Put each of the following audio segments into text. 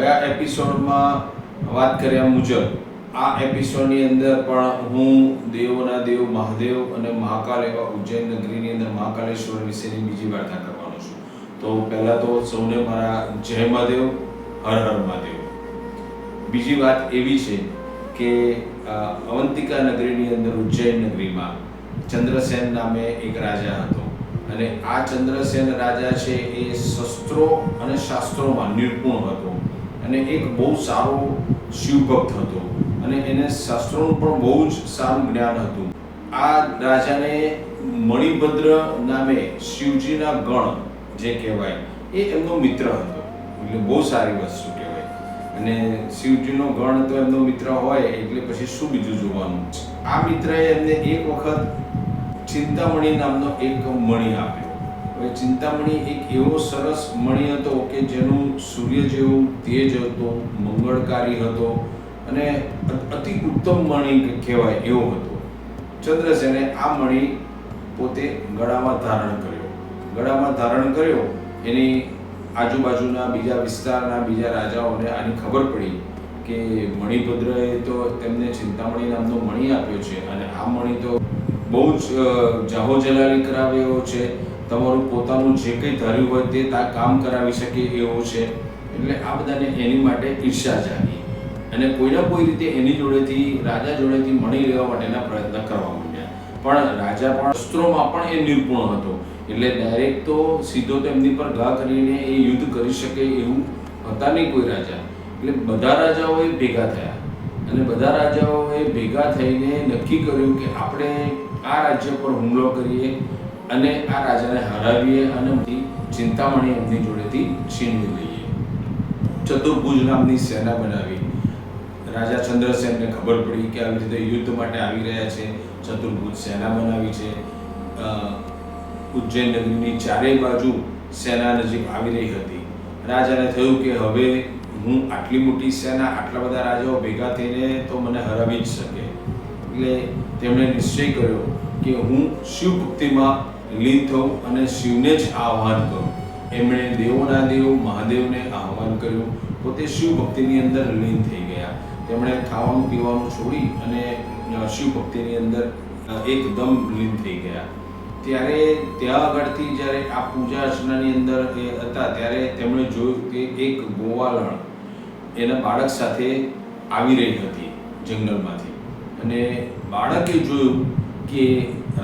ગયા એપિસોડમાં વાત કર્યા મુજબ આ એપિસોડની અંદર પણ હું દેવોના દેવ મહાદેવ અને મહાકાલ એવા ઉજ્જૈન નગરીની અંદર મહાકાલેશ્વર વિશેની બીજી વાર્તા કરવાનો છું. તો પહેલાં તો સૌને મારા જય મહાદેવ, હર હર મહાદેવ. બીજી વાત એવી છે કે અવંતિકા નગરીની અંદર ઉજ્જૈન નગરીમાં ચંદ્રસેન નામે એક રાજા હતો અને આ ચંદ્રસેન રાજા છે એ શસ્ત્રો અને શાસ્ત્રોમાં નિપુણ હતો અને એક બહુ સારો શિવભક્ત હતો અને એને શાસ્ત્રોનું પણ બહુ જ સારું જ્ઞાન હતું. આ રાજાને મણિભદ્ર નામે શિવજીના ગણ જે કહેવાય એ એમનો મિત્ર હતો. એટલે બહુ સારી વસ્તુ કહેવાય અને શિવજીનો ગણ તો એમનો મિત્ર હોય એટલે પછી શું બીજું જોવાનું. આ મિત્રએ એમને એક વખત ચિંતામણી નામનો એક મણિ આપ્યો. હવે ચિંતામણી એક એવો સરસ મણિ હતો કે જેનું સૂર્ય જેવું તેજ હતો, મંગળકારી હતો અને અતિ ઉત્તમ મણિ કહેવાય એવો હતો. ચંદ્રસેને આ મણિ પોતે ગળામાં ધારણ કર્યો. એની આજુબાજુના બીજા વિસ્તારના બીજા રાજાઓને આની ખબર પડી કે મણિભદ્રએ તો તેમને ચિંતામણી નામનો મણિ આપ્યો છે અને આ મણિ તો બહુ જ જાહો જલાલી કરાવે એવો છે, તમારું પોતાનું જે કંઈ ધાર્યું હોય તે કામ કરાવી શકે એવો છે. એટલે આ બધાને એની માટે ઈર્ષ્યા જાગી અને કોઈના કોઈ રીતે એની જોડેથી રાજા જોડેથી મણી લેવા માટેના પ્રયત્ન કરવા માંડ્યા. પણ રાજા પણ શસ્ત્રોમાં પણ એ નિપુણ હતો એટલે ડાયરેક્ટ તો સીધો તો એમની પર ઘા કરીને એ યુદ્ધ કરી શકે એવું હતા નહીં કોઈ રાજા. એટલે બધા રાજાઓએ ભેગા થયા અને બધા રાજાઓએ ભેગા થઈને નક્કી કર્યું કે આપણે આ રાજ્ય પર હુમલો કરીએ અને આ રાજાને હરાવીએ અને ચિંતામણી એમની જોડેથી છીનવી લઈએ. ચતુર્ભુજ નામની સેના બનાવી. રાજા ચંદ્રસેનને ખબર પડી કે આવી રીતે યુદ્ધ માટે આવી રહ્યા છે. ચતુર્ભુજ સેના બનાવી છે. ઉજ્જૈન નગરીની ચારેય બાજુ સેના નજીક આવી રહી હતી. રાજાને થયું કે હવે હું આટલી મોટી સેના, આટલા બધા રાજાઓ ભેગા થઈને તો મને હરાવી જ શકે. એટલે તેમણે નિશ્ચય કર્યો કે હું શિવ ભક્તિમાં લીન થઉં અને શિવને જ આહ્વાન કરું. એમણે દેવોના દેવ મહાદેવને આહ્વાન કર્યું. પોતે શિવ ભક્તિની અંદર લીન થઈ ગયા. તેમણે ખાવાનું પીવાનું છોડી અને શિવ ભક્તિની અંદર એકદમ લીન થઈ ગયા. ત્યારે ત્યાં આગળથી જ્યારે આ પૂજા અર્ચનાની અંદર એ હતા ત્યારે તેમણે જોયું કે એક ગોવાળણ એના બાળક સાથે આવી રહી હતી જંગલમાંથી અને બાળકે જોયું કે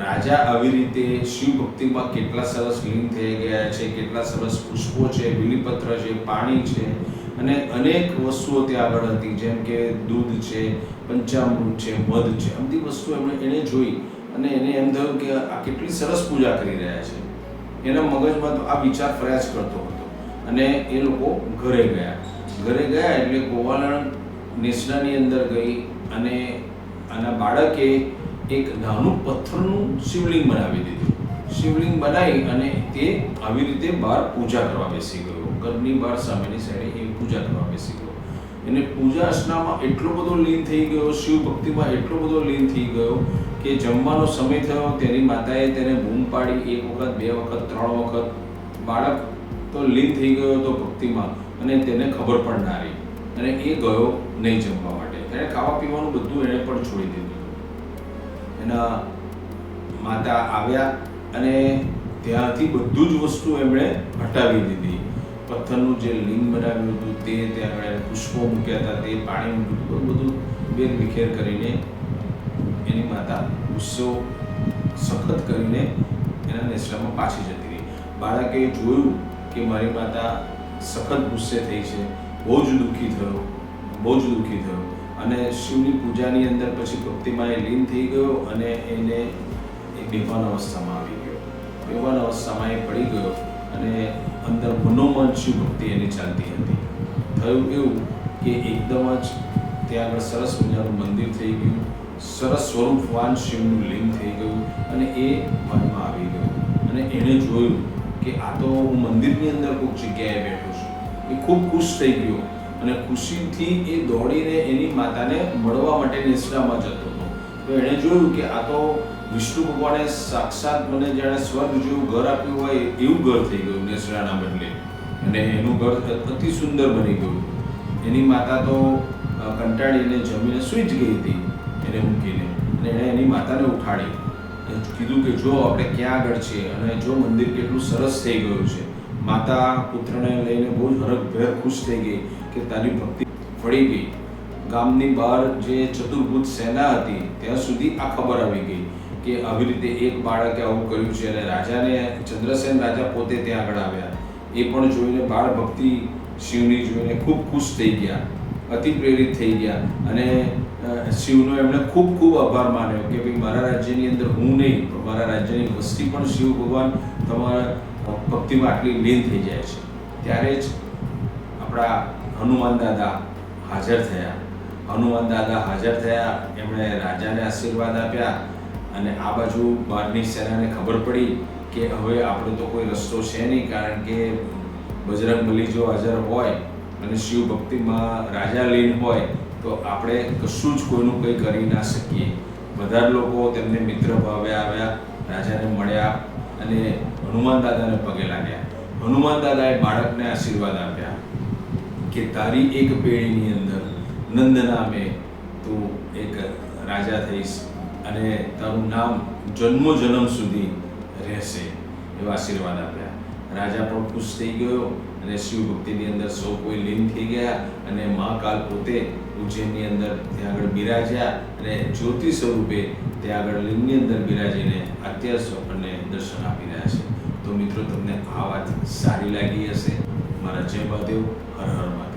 રાજા આવી રીતે શિવ ભક્તિમાં કેટલા સરસ લીન થઈ ગયા છે, કેટલા સરસ પુષ્પો છે, બીલીપત્ર છે, પાણી છે અને અનેક વસ્તુઓ ત્યાં આગળ હતી જેમ કે દૂધ છે, પંચામૃત છે, મધ છે. આ બધી વસ્તુઓ એણે જોઈ અને એને એમ થયું કે આ કેટલી સરસ પૂજા કરી રહ્યા છે. એના મગજમાં તો આ વિચાર ફર્યા જ કરતો હતો અને એ લોકો ઘરે ગયા એટલે ગોવાળણ નેસડાની અંદર ગઈ અને આના બાળકે એક નાનું પથ્થરનું શિવલિંગ બનાવી દીધું. શિવલિંગ બનાવી અને તે આવી રીતે બહાર પૂજા કરવા બેસી ગયો. ઘરની બહાર સામેની સાઈડે એ પૂજા કરવા બેસી ગયો. એને પૂજા અર્ચનામાં એટલો બધો લીન થઈ ગયો, શિવ ભક્તિમાં એટલો બધો લીન થઈ ગયો કે જમવાનો સમય થયો. તેની માતાએ તેને બૂમ પાડી 1 વખત, 2 વખત, 3 વખત. બાળક તો લીન થઈ ગયો હતો ભક્તિમાં અને તેને ખબર પણ ના રહી અને એ ગયો નહીં જમવા માટે. તેણે ખાવા પીવાનું બધું એણે પણ છોડી દીધું. એના માતા આવ્યા અને ત્યાંથી બધું જ વસ્તુ એમણે હટાવી દીધી. પથ્થરનું જે લિંગ બનાવ્યું હતું તે, ત્યાં આગળ પુષ્પો મૂક્યા હતા તે, પાણી મૂક્યું હતું, બધું વેરવિખેર કરીને એની માતા ગુસ્સો સખત કરીને એના નેસડામાં પાછી જતી રહી. બાળકે જોયું કે મારી માતા સખત ગુસ્સે થઈ છે, બહુ જ દુઃખી થયો અને શિવની પૂજાની અંદર પછી ભક્તિમાં એ લીન થઈ ગયો અને એને એક બેભાન અવસ્થામાં આવી ગયો. બેભાન અવસ્થામાં એ પડી ગયો અને અંદર મનોમન શિવ ભક્તિ એની ચાલતી હતી. થયું એવું કે એકદમ જ ત્યાં આગળ સરસ મજાનું મંદિર થઈ ગયું, સરસ સ્વરૂપવાન શિવનું લિંગ થઈ ગયું અને એ મનમાં આવી ગયું અને એણે જોયું કે આ તો હું મંદિરની અંદર કોઈક જગ્યાએ બેઠો છું. એ ખૂબ ખુશ થઈ ગયો અને ખુશીથી એ દોડીને એની માતાને મળવા માટે નેસડામાં જતો હતો. તો એણે જોયું કે આ તો વિષ્ણુ ભગવાને સાક્ષાત મને જાણે સ્વર્ગ જેવું ઘર આપ્યું હોય એવું ઘર થઈ ગયું નેસડાના બદલે અને એનું ઘર અતિ સુંદર બની ગયું. એની માતા તો કંટાળીને જમીને સૂઈ જ ગઈ હતી એને મૂકીને, અને એણે એની માતાને ઉઠાડી કીધું કે જો આપણે ક્યાં આગળ છીએ અને જો મંદિર કેટલું સરસ થઈ ગયું છે. માતા પુત્રને લઈને બહુ જ હરખભેર ખુશ થઈ ગઈ કે તારી ભક્તિ ફળી ગઈ. ગામની બહાર જે ચતુર્ભુજ સેના હતી ત્યાં સુધી આ ખબર આવી ગઈ કે આવી રીતે એક બાળકે આવું કર્યું છે, અને રાજાને ચંદ્રસેન રાજા પોતે ત્યાં આગળ આવ્યા. એ પણ જોઈને બાળ ભક્તિ શિવની જોઈને ખૂબ ખુશ થઈ ગયા, અતિ પ્રેરિત થઈ ગયા, અને શિવનો એમણે ખૂબ ખૂબ આભાર માન્યો કે ભાઈ મારા રાજ્યની અંદર હું નહીં પણ મારા રાજ્યની વસ્તી પણ શિવ ભગવાન તમારા ભક્તિમાં આટલી લીન થઈ જાય છે. ત્યારે જ આપણા હનુમાન દાદા હાજર થયા. હનુમાન દાદા હાજર થયા, એમણે રાજાને આશીર્વાદ આપ્યા, અને આ બાજુ બહારની સેનાને ખબર પડી કે હવે આપણો તો કોઈ રસ્તો છે નહીં, કારણ કે બજરંગબલી જો હાજર હોય અને શિવ ભક્તિમાં રાજા લીન હોય તો આપણે કશું જ કોઈનું કંઈ કરી ના શકીએ. બધા લોકો તેમને મિત્ર ભાવે આવ્યા, રાજાને મળ્યા અને હનુમાન દાદાને પગે લાગ્યા. હનુમાન દાદાએ બાળકને આશીર્વાદ આપ્યા કે તારી એક પેઢીની અંદર નંદ નામે તું એક રાજા થઈશ અને તારું નામ જન્મો જન્મ સુધી રહેશે, એવા આશીર્વાદ આપ્યા. રાજા પણ ખુશ થઈ ગયો અને શિવ ભક્તિની અંદર સૌ કોઈ લીન થઈ ગયા, અને મહાકાલ પોતે ઉજ્જૈનની અંદર ત્યાં આગળ બિરાજ્યા અને જ્યોતિ સ્વરૂપે ત્યાં આગળ લિંગની અંદર બિરાજીને અત્યાર આપણને દર્શન આપી રહ્યા છે. તો મિત્રો, તમને આ વાત સારી લાગી હશે. મારા જય મહાદેવ, હર હર મહાદેવ.